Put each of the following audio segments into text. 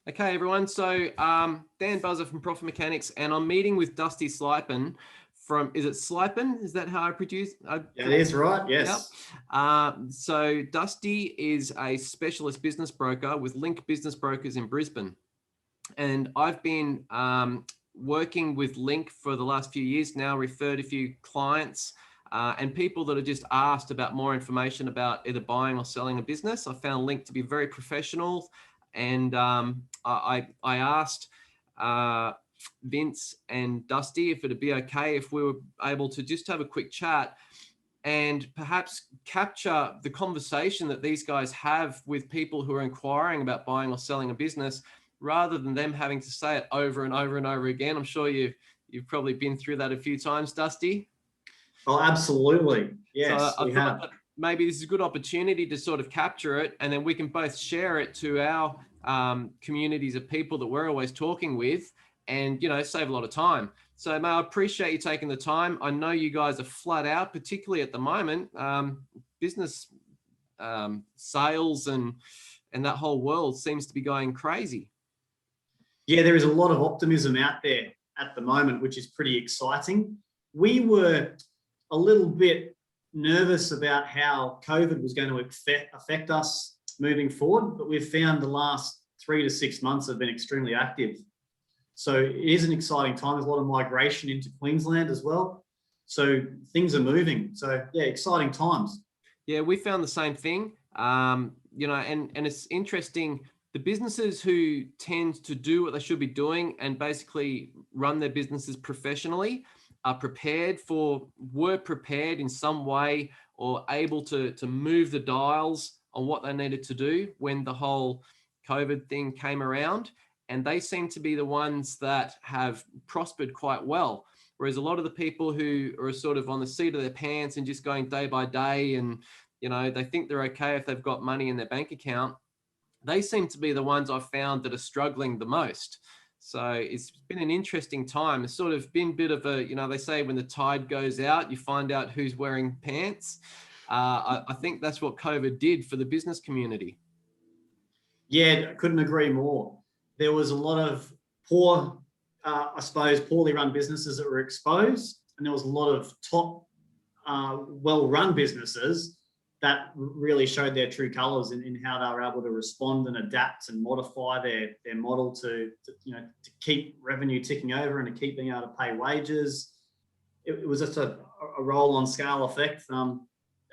Okay, everyone. So Dan Buzer from Profit Mechanics, and I'm meeting with Dustin Slypen from, is it Slypen? Is that how I produce? Yeah, it is right, yes. Yep. So Dusty is a specialist business broker with LINK Business Brokers in Brisbane. And I've been working with LINK for the last few years now, referred a few clients and people that have just asked about more information about either buying or selling a business. I found LINK to be very professional. And I asked Vince and Dusty if it'd be okay if we were able to just have a quick chat and perhaps capture the conversation that these guys have with people who are inquiring about buying or selling a business, rather than them having to say it over and over and over again. I'm sure you've probably been through that a few times, Dusty. Oh, absolutely. Yes, so I we thought have. maybe this is a good opportunity to sort of capture it, and then we can both share it to our communities of people that we're always talking with, and save a lot of time. So mate, I appreciate you taking the time. I know you guys are flat out, particularly at the moment. Business sales and that whole world seems to be going crazy. Yeah, there is a lot of optimism out there at the moment, which is pretty exciting. We were a little bit nervous about how COVID was going to affect us moving forward, but we've found the last 3 to 6 months have been extremely active. So it is an exciting time. There's a lot of migration into Queensland as well. So things are moving. So yeah, exciting times. Yeah, we found the same thing. And it's interesting. The businesses who tend to do what they should be doing and basically run their businesses professionally were prepared in some way, or able to move the dials on what they needed to do when the whole COVID thing came around. And they seem to be the ones that have prospered quite well. Whereas a lot of the people who are sort of on the seat of their pants and just going day by day, and they think they're okay if they've got money in their bank account, they seem to be the ones I've found that are struggling the most. So it's been an interesting time. It's sort of been a bit of a, they say when the tide goes out, you find out who's wearing pants. I think that's what COVID did for the business community. Yeah, couldn't agree more. There was a lot of poorly run businesses that were exposed, and there was a lot of top, well-run businesses that really showed their true colours in how they were able to respond and adapt and modify their model to keep revenue ticking over and to keep being able to pay wages. It was just a roll-on scale effect,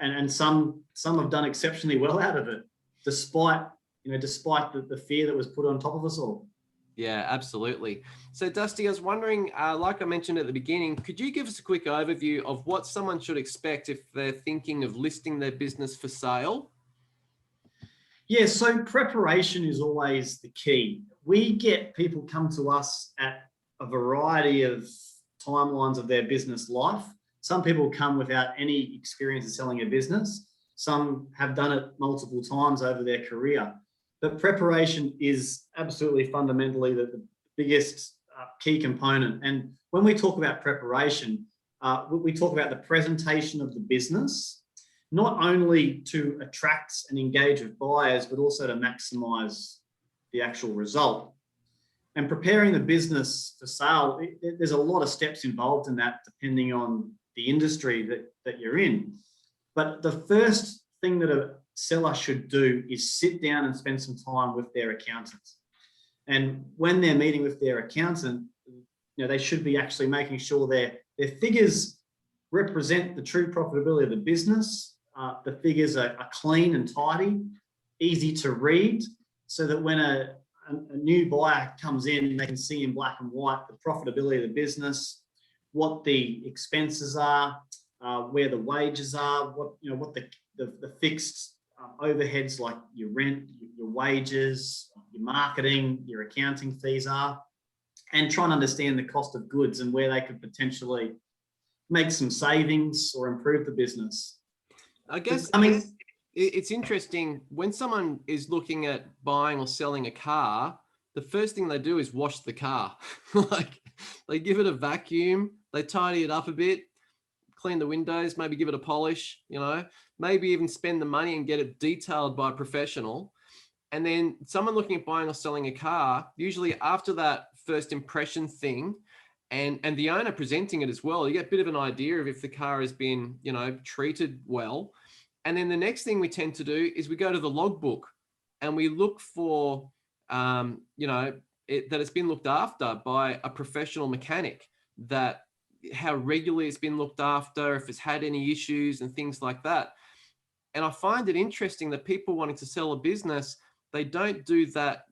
and some have done exceptionally well out of it, despite the fear that was put on top of us all. Yeah, absolutely. So Dusty, I was wondering, like I mentioned at the beginning, could you give us a quick overview of what someone should expect if they're thinking of listing their business for sale? Yeah, so preparation is always the key. We get people come to us at a variety of timelines of their business life. Some people come without any experience of selling a business. Some have done it multiple times over their career. But preparation is absolutely fundamentally the biggest key component. And when we talk about preparation, we talk about the presentation of the business, not only to attract and engage with buyers, but also to maximize the actual result. And preparing the business for sale, there's a lot of steps involved in that, depending on the industry that you're in. But the first thing that a seller should do is sit down and spend some time with their accountant. And when they're meeting with their accountant, they should be actually making sure their figures represent the true profitability of the business. The figures are clean and tidy, easy to read, so that when a new buyer comes in, they can see in black and white the profitability of the business, what the expenses are, where the wages are, what the fixed overheads like your rent, your wages, your marketing, your accounting fees are, and try and understand the cost of goods and where they could potentially make some savings or improve the business. I guess it's interesting when someone is looking at buying or selling a car, the first thing they do is wash the car. Like they give it a vacuum, they tidy it up a bit, clean the windows, maybe give it a polish, maybe even spend the money and get it detailed by a professional. And then someone looking at buying or selling a car, usually after that first impression thing, and the owner presenting it as well, you get a bit of an idea of if the car has been, treated well. And then the next thing we tend to do is we go to the logbook and we look for, that it's been looked after by a professional mechanic, that how regularly it's been looked after, if it's had any issues and things like that. And I find it interesting that people wanting to sell a business, they don't do that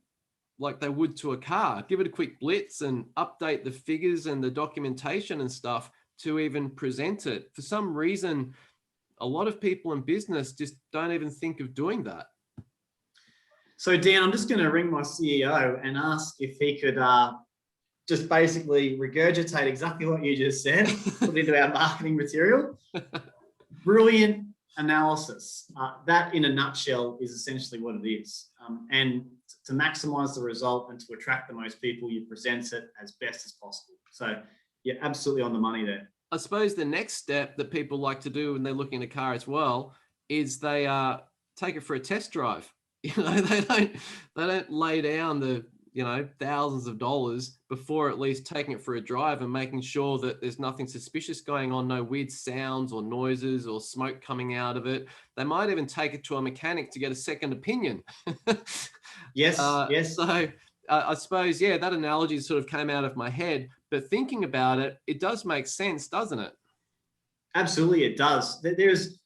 like they would to a car. Give it a quick blitz and update the figures and the documentation and stuff to even present it. For some reason, a lot of people in business just don't even think of doing that. So Dan, I'm just going to ring my CEO and ask if he could just basically regurgitate exactly what you just said, put it into our marketing material. Brilliant analysis. That in a nutshell is essentially what it is. And to maximize the result and to attract the most people, you present it as best as possible. So you're absolutely on the money there. I suppose the next step that people like to do when they're looking at a car as well is they take it for a test drive. They don't lay down the thousands of dollars before at least taking it for a drive and making sure that there's nothing suspicious going on, no weird sounds or noises or smoke coming out of it. They might even take it to a mechanic to get a second opinion. Yes. So I suppose, that analogy sort of came out of my head, but thinking about it, it does make sense, doesn't it? Absolutely, it does. There's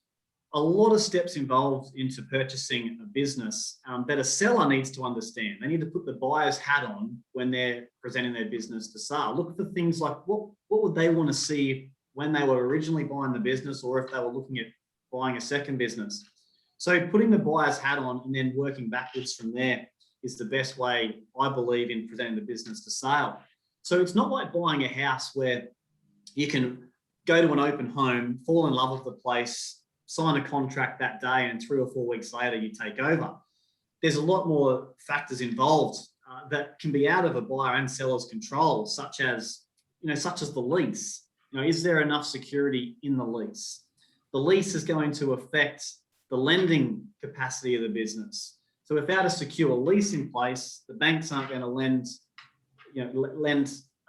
a lot of steps involved into purchasing a business that a seller needs to understand. They need to put the buyer's hat on when they're presenting their business to sale. Look for things like what would they want to see when they were originally buying the business, or if they were looking at buying a second business. So putting the buyer's hat on and then working backwards from there is the best way, I believe, in presenting the business to sale. So it's not like buying a house where you can go to an open home, fall in love with the place, sign a contract that day, and 3 or 4 weeks later you take over. There's a lot more factors involved that can be out of a buyer and seller's control, such as the lease. Is there enough security in the lease? The lease is going to affect the lending capacity of the business. So without a secure lease in place, the banks aren't going to lend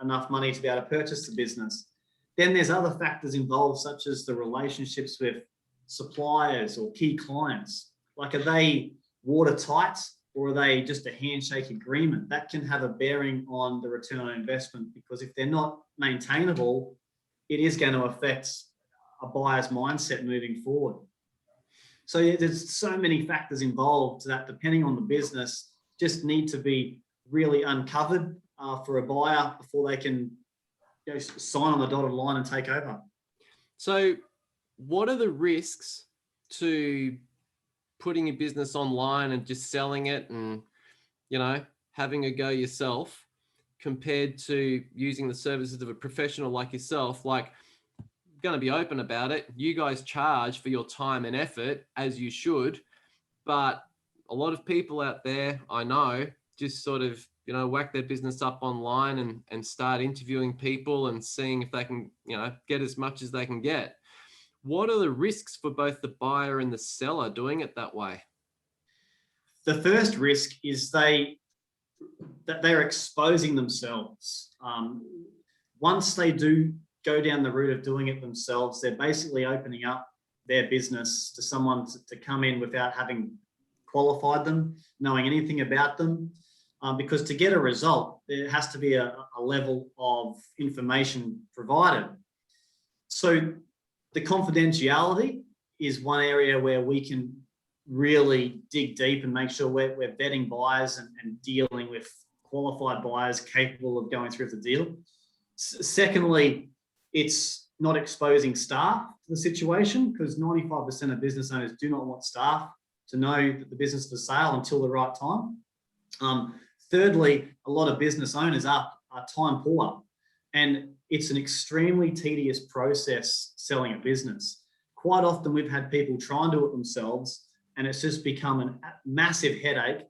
enough money to be able to purchase the business. Then there's other factors involved, such as the relationships with suppliers or key clients. Like, are they watertight or are they just a handshake agreement? That can have a bearing on the return on investment, because if they're not maintainable, it is going to affect a buyer's mindset moving forward. So there's so many factors involved that, depending on the business, just need to be really uncovered for a buyer before they can sign on the dotted line and take over. So what are the risks to putting your business online and just selling it and, having a go yourself, compared to using the services of a professional like yourself? Like, going to be open about it, you guys charge for your time and effort, as you should, but a lot of people out there, I know, just sort of whack their business up online and start interviewing people and seeing if they can get as much as they can get. What are the risks for both the buyer and the seller doing it that way? The first risk is that they're exposing themselves. Once they do go down the route of doing it themselves, they're basically opening up their business to someone to come in without having qualified them, knowing anything about them. Because to get a result, there has to be a level of information provided. So the confidentiality is one area where we can really dig deep and make sure we're vetting buyers and dealing with qualified buyers capable of going through the deal. Secondly, it's not exposing staff to the situation, because 95% of business owners do not want staff to know that the business is for sale until the right time. Thirdly, a lot of business owners are time poor, and it's an extremely tedious process selling a business. Quite often we've had people try and do it themselves, and it's just become a massive headache.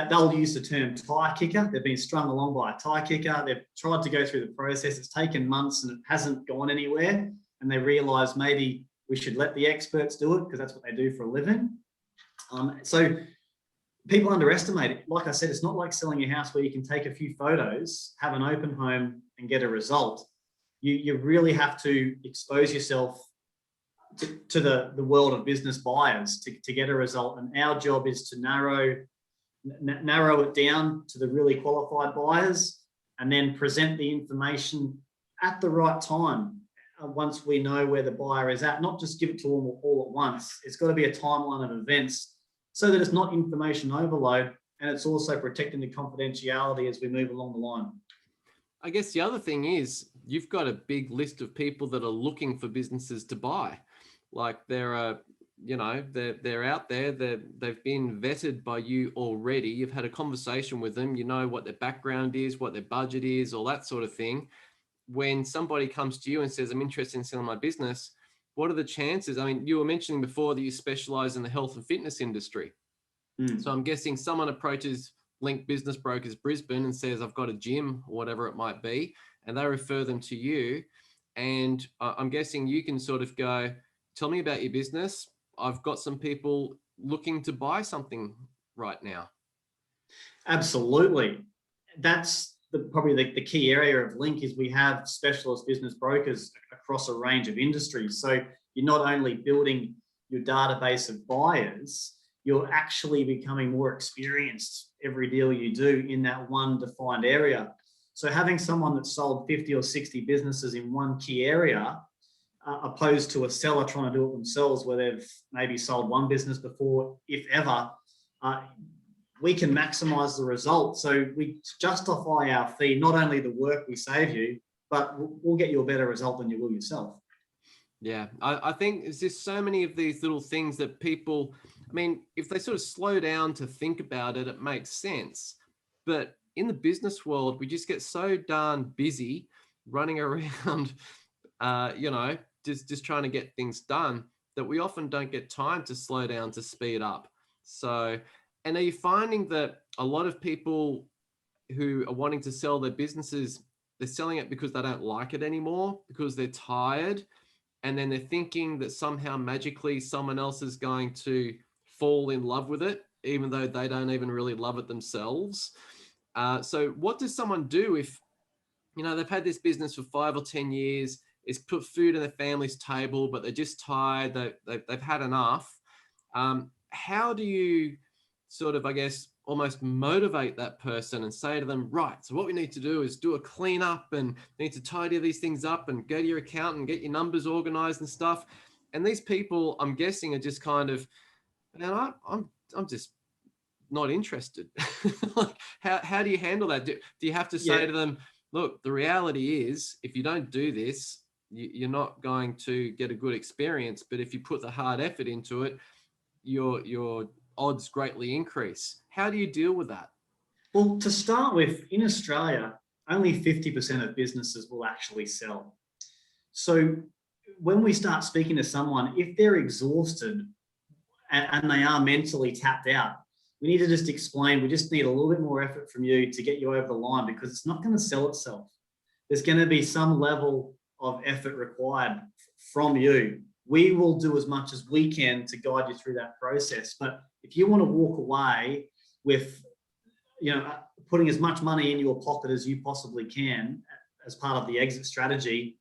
They'll use the term tire kicker. They've been strung along by a tire kicker. They've tried to go through the process. It's taken months and it hasn't gone anywhere. And they realize maybe we should let the experts do it, because that's what they do for a living. So people underestimate it. Like I said, it's not like selling a house where you can take a few photos, have an open home and get a result. You really have to expose yourself to the world of business buyers to get a result. And our job is to narrow it down to the really qualified buyers and then present the information at the right time. Once we know where the buyer is at, not just give it to them all at once. It's got to be a timeline of events so that it's not information overload, and it's also protecting the confidentiality as we move along the line. I guess the other thing is you've got a big list of people that are looking for businesses to buy. Like they're out there, they've been vetted by you already. You've had a conversation with them, you know what their background is, what their budget is, all that sort of thing. When somebody comes to you and says, I'm interested in selling my business, what are the chances? I mean, you were mentioning before that you specialize in the health and fitness industry. So I'm guessing someone approaches LINK Business Brokers Brisbane and says, I've got a gym or whatever it might be, and they refer them to you. And I'm guessing you can sort of go, tell me about your business. I've got some people looking to buy something right now. Absolutely. That's probably the key area of LINK is we have specialist business brokers across a range of industries. So you're not only building your database of buyers, you're actually becoming more experienced every deal you do in that one defined area. So having someone that's sold 50 or 60 businesses in one key area, opposed to a seller trying to do it themselves where they've maybe sold one business before, if ever, we can maximize the result. So we justify our fee, not only the work we save you, but we'll get you a better result than you will yourself. Yeah, I think there's just so many of these little things that people, I mean, if they sort of slow down to think about it, it makes sense. But in the business world, we just get so darn busy running around, just trying to get things done that we often don't get time to slow down, to speed up. So, and are you finding that a lot of people who are wanting to sell their businesses, they're selling it because they don't like it anymore, because they're tired, and then they're thinking that somehow magically someone else is going to fall in love with it, even though they don't even really love it themselves. So what does someone do if, they've had this business for 5 or 10 years, it's put food on their family's table, but they're just tired, they've had enough. How do you sort of, I guess, almost motivate that person and say to them, right, so what we need to do is do a clean up and need to tidy these things up and go to your accountant and get your numbers organized and stuff. And these people, I'm guessing, are just kind of, man, I'm just not interested. Like, how do you handle that? Do you have to say to them, look, the reality is if you don't do this, you're not going to get a good experience. But if you put the hard effort into it, your odds greatly increase. How do you deal with that? Well, to start with, in Australia, only 50% of businesses will actually sell. So when we start speaking to someone, if they're exhausted and they are mentally tapped out, we need to just explain, we just need a little bit more effort from you to get you over the line, because it's not going to sell itself. There's going to be some level of effort required from you. We will do as much as we can to guide you through that process. But if you want to walk away with, putting as much money in your pocket as you possibly can as part of the exit strategy,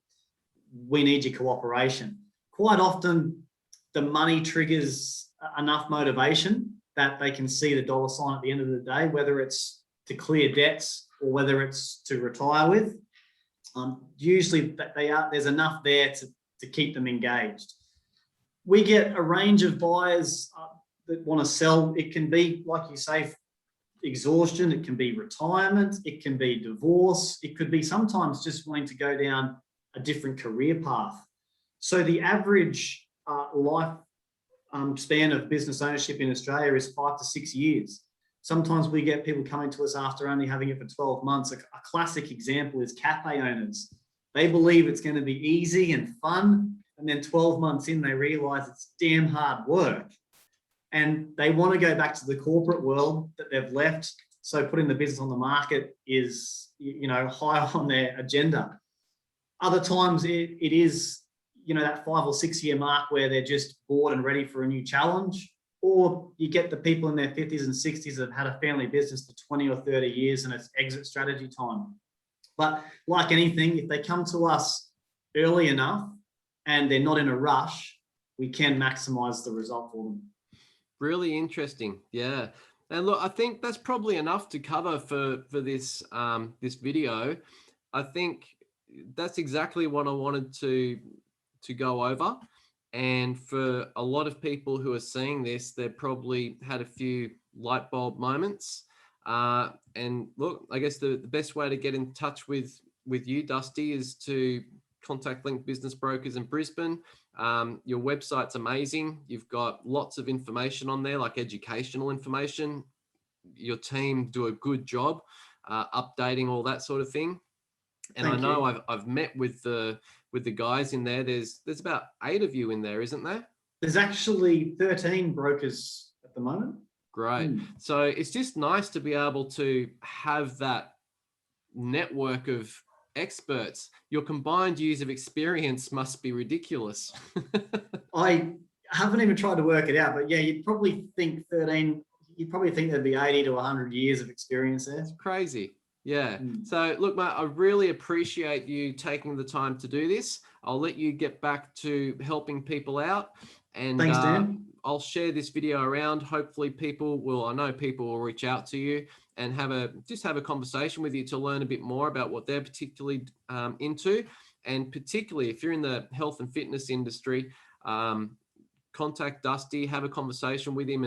we need your cooperation. Quite often, the money triggers enough motivation that they can see the dollar sign at the end of the day, whether it's to clear debts or whether it's to retire with. Usually there's enough there to keep them engaged. We get a range of buyers that want to sell. It can be, like you say, exhaustion. It can be retirement. It can be divorce. It could be sometimes just wanting to go down a different career path. So the average life span of business ownership in Australia is 5 to 6 years. Sometimes we get people coming to us after only having it for 12 months. A classic example is cafe owners. They believe it's going to be easy and fun, and then 12 months in, they realize it's damn hard work. And they want to go back to the corporate world that they've left. So putting the business on the market is, high on their agenda. Other times it is, that 5 or 6 year mark where they're just bored and ready for a new challenge. or you get the people in their 50s and 60s that have had a family business for 20 or 30 years and it's exit strategy time. But like anything, if they come to us early enough and they're not in a rush, we can maximize the result for them. Really interesting. Yeah. And look, I think that's probably enough to cover for this this video. I think that's exactly what I wanted to go over. And for a lot of people who are seeing this, they've probably had a few light bulb moments. And look, I guess the best way to get in touch with you, Dusty, is to contact LINK Business Brokers in Brisbane. Your website's amazing. You've got lots of information on there, like educational information. Your team do a good job updating all that sort of thing. And I know I've met with the guys in there. There's about 8 of you in there, isn't there? There's actually 13 brokers at the moment. Great. So it's just nice to be able to have that network of experts. Your combined years of experience must be ridiculous. I haven't even tried to work it out, but yeah, you'd probably think 13, you'd probably think there'd be 80 to 100 years of experience there. It's crazy. Yeah. So look, mate, I really appreciate you taking the time to do this. I'll let you get back to helping people out. And thanks, Dan. I'll share this video around. Hopefully I know people will reach out to you and have a conversation with you to learn a bit more about what they're particularly into. And particularly if you're in the health and fitness industry, contact Dusty, have a conversation with him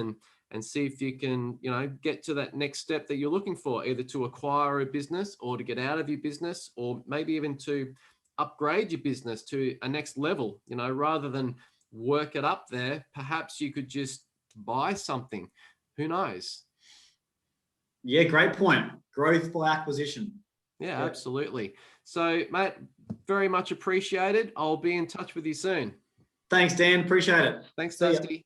and see if you can, get to that next step that you're looking for, either to acquire a business or to get out of your business, or maybe even to upgrade your business to a next level, rather than work it up there. Perhaps you could just buy something. Who knows? Yeah, great point. Growth by acquisition. Yeah, absolutely. So, mate, very much appreciated. I'll be in touch with you soon. Thanks, Dan. Appreciate it. Thanks, Dusty.